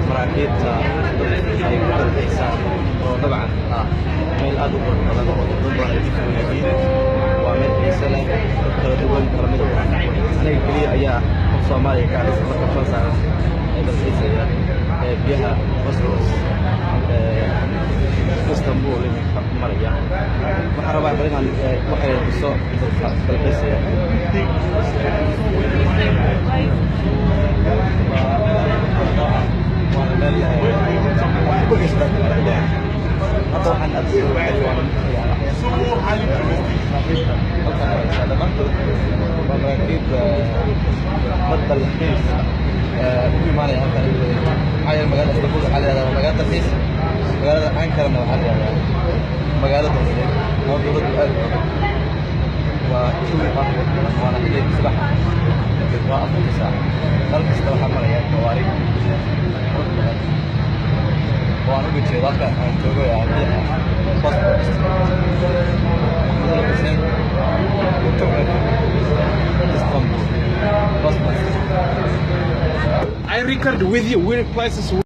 maraakiibta ay ku dalxiisaan oo dabcan meel aad u qurux badan oo dad badan ay ku yihiin waa meel xiiso leh dad kala duwan kala mid ah aniga keliya ayaa qof Soomaaliya ka ah marka Faransa ay dalxiisaya biyaha Bosphorus Istanbul maraya waxaan rabaa inaan waxay tuso dadka dalxiisaya طبعا أبصر حلوة مراكب مدة الحيس في معنى هذا حاجة المجال استقول على مجال الحيس مجال أنكر من الحاجة مجال الدولة موجودة الآن وشوي أفضل وأنا إليه سبحة وأفضل ساعة خلق استراحة مريات موارد وأنا قلت شيء ذاك عن توجو يعني I record with you. Where places?